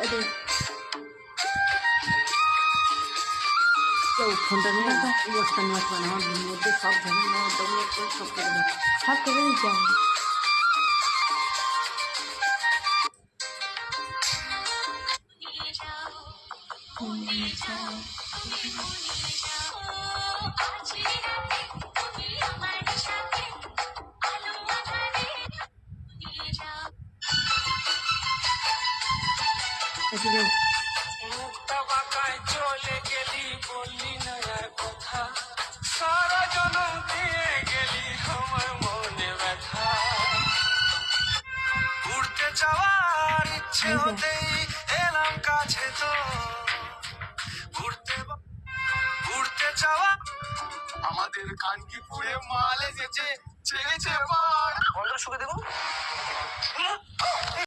আরে কেউ ফোনটা নিয়ে বসতে মাছ মানে আমার মধ্যে সব ঝামেলা ডাউনলোড করে সব করে দিই। সব করে দিচ্ছি আমি। আসলে মুখটা বাঁকায় চলে গেলি, বললি না আর কথা, সারা জনম দিয়ে গেলি আমার মনে ব্যথা। উড়তে যাওয়ার ইচ্ছে হতেই এলাম কাছে তো, উড়তে যাওয়া আমাদের কানকিপুরে মাল এসেছে, ছেড়েছে পাড়। বন্ধ শুকে দেবো।